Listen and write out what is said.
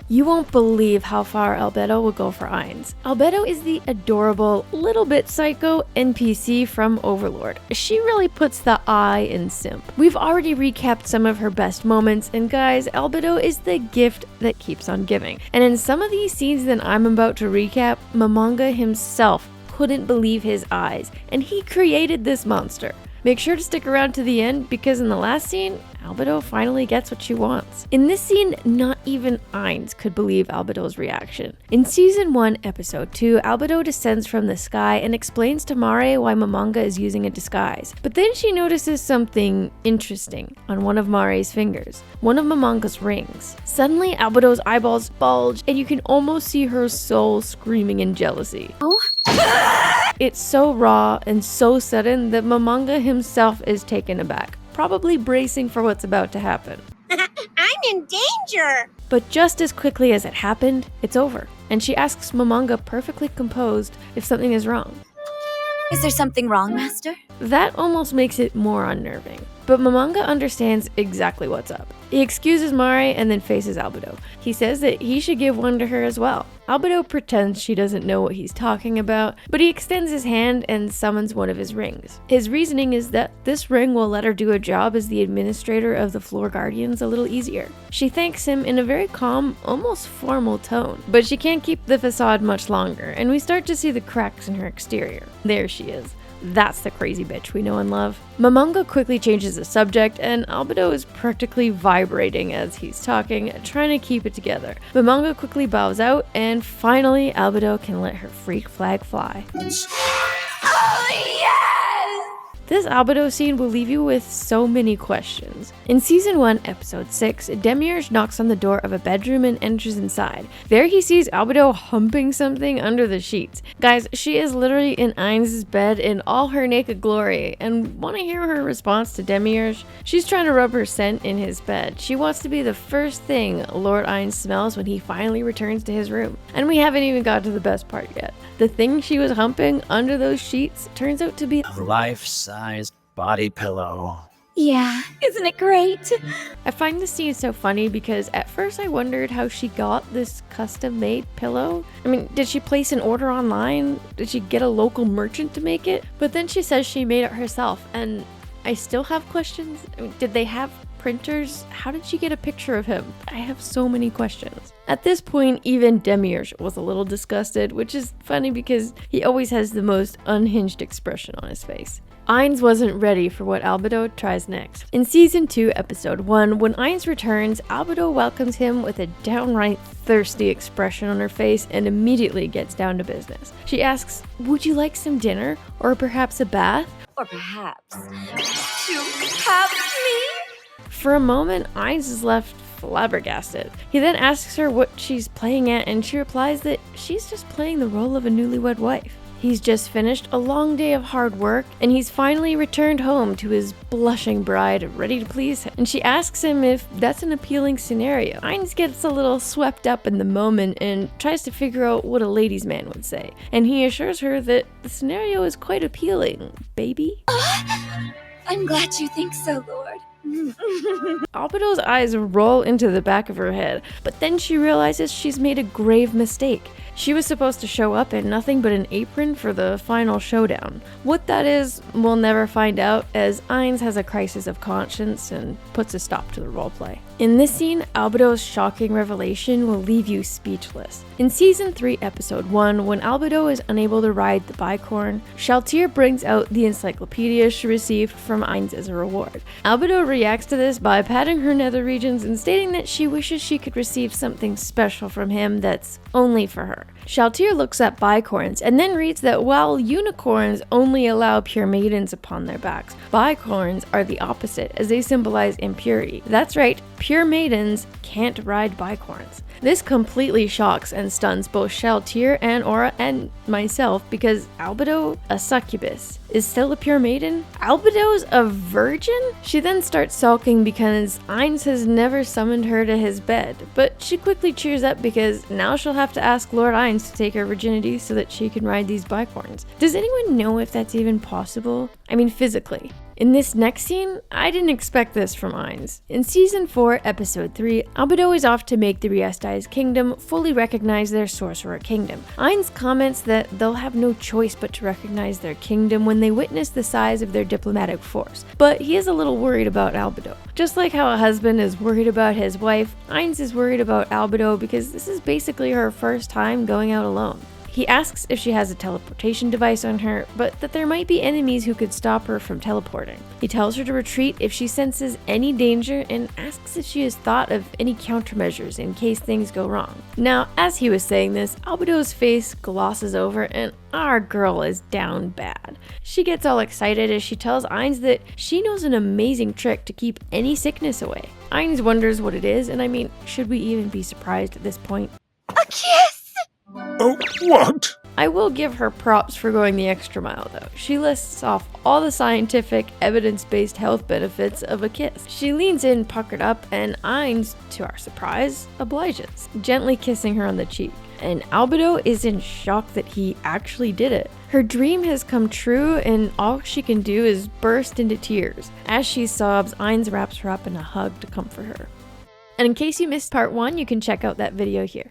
You won't believe how far Albedo will go for Ainz. Albedo is the adorable, little bit psycho NPC from Overlord. She really puts the I in simp. We've already recapped some of her best moments, and guys, Albedo is the gift that keeps on giving. And in some of these scenes that I'm about to recap, Momonga himself couldn't believe his eyes, and he created this monster. Make sure to stick around to the end because in the last scene, Albedo finally gets what she wants. In this scene, not even Ainz could believe Albedo's reaction. In Season 1, Episode 2, Albedo descends from the sky and explains to Mare why Momonga is using a disguise. But then she notices something interesting on one of Mare's fingers, one of Momonga's rings. Suddenly, Albedo's eyeballs bulge and you can almost see her soul screaming in jealousy. Oh. It's so raw and so sudden that Momonga himself is taken aback, probably bracing for what's about to happen. I'm in danger! But just as quickly as it happened, it's over, and she asks Momonga, perfectly composed, if something is wrong. Is there something wrong, Master? That almost makes it more unnerving, but Momonga understands exactly what's up. He excuses Mare and then faces Albedo. He says that he should give one to her as well. Albedo pretends she doesn't know what he's talking about, but he extends his hand and summons one of his rings. His reasoning is that this ring will let her do a job as the administrator of the Floor Guardians a little easier. She thanks him in a very calm, almost formal tone, but she can't keep the facade much longer, and we start to see the cracks in her exterior. There she is. That's the crazy bitch we know and love. Momonga quickly changes the subject, and Albedo is practically vibrating as he's talking, trying to keep it together. Momonga quickly bows out, and finally Albedo can let her freak flag fly. Oh, yes! This Albedo scene will leave you with so many questions. In Season 1, Episode 6, Demiurge knocks on the door of a bedroom and enters inside. There he sees Albedo humping something under the sheets. Guys, she is literally in Ainz's bed in all her naked glory, and want to hear her response to Demiurge? She's trying to rub her scent in his bed. She wants to be the first thing Lord Ainz smells when he finally returns to his room. And we haven't even got to the best part yet. The thing she was humping under those sheets turns out to be a life-sized body pillow. Yeah, isn't it great? I find this scene so funny because at first I wondered how she got this custom-made pillow. I mean, did she place an order online? Did she get a local merchant to make it? But then she says she made it herself, and I still have questions. I mean, did they have printers? How did she get a picture of him? I have so many questions. At this point, even Demiurge was a little disgusted, which is funny because he always has the most unhinged expression on his face. Ainz wasn't ready for what Albedo tries next. In Season 2, Episode 1, when Ainz returns, Albedo welcomes him with a downright thirsty expression on her face and immediately gets down to business. She asks, "Would you like some dinner? Or perhaps a bath?" Or perhaps to have me? For a moment, Ainz is left flabbergasted. He then asks her what she's playing at, and she replies that she's just playing the role of a newlywed wife. He's just finished a long day of hard work, and he's finally returned home to his blushing bride, ready to please him. And she asks him if that's an appealing scenario. Ainz gets a little swept up in the moment and tries to figure out what a ladies' man would say. And he assures her that the scenario is quite appealing, baby. I'm glad you think so, Lord. Albedo's eyes roll into the back of her head, but then she realizes she's made a grave mistake. She was supposed to show up in nothing but an apron for the final showdown. What that is, we'll never find out, as Ainz has a crisis of conscience and puts a stop to the roleplay. In this scene, Albedo's shocking revelation will leave you speechless. In Season 3, Episode 1, when Albedo is unable to ride the bicorn, Shalltear brings out the encyclopedia she received from Ainz as a reward. Albedo reacts to this by patting her nether regions and stating that she wishes she could receive something special from him that's only for her. Shalltear looks at bicorns and then reads that while unicorns only allow pure maidens upon their backs, bicorns are the opposite, as they symbolize impurity. That's right, pure maidens can't ride bicorns. This completely shocks and stuns both Shalltear and Aura and myself because Albedo, a succubus, is still a pure maiden? Albedo's a virgin? She then starts sulking because Ainz has never summoned her to his bed, but she quickly cheers up because now she'll have to ask Lord Ainz to take her virginity so that she can ride these bicorns. Does anyone know if that's even possible? I mean, physically. In this next scene, I didn't expect this from Ainz. In Season 4, Episode 3, Albedo is off to make the Riesti's kingdom fully recognize their sorcerer kingdom. Ainz comments that they'll have no choice but to recognize their kingdom when they witness the size of their diplomatic force, but he is a little worried about Albedo. Just like how a husband is worried about his wife, Ainz is worried about Albedo because this is basically her first time going out alone. He asks if she has a teleportation device on her, but that there might be enemies who could stop her from teleporting. He tells her to retreat if she senses any danger and asks if she has thought of any countermeasures in case things go wrong. Now, as he was saying this, Albedo's face glosses over and our girl is down bad. She gets all excited as she tells Ainz that she knows an amazing trick to keep any sickness away. Ainz wonders what it is, and I mean, should we even be surprised at this point? A kiss! Oh, what? I will give her props for going the extra mile though. She lists off all the scientific, evidence-based health benefits of a kiss. She leans in, puckered up, and Ainz, to our surprise, obliges, gently kissing her on the cheek. And Albedo is in shock that he actually did it. Her dream has come true and all she can do is burst into tears. As she sobs, Ainz wraps her up in a hug to comfort her. And in case you missed part 1, you can check out that video here.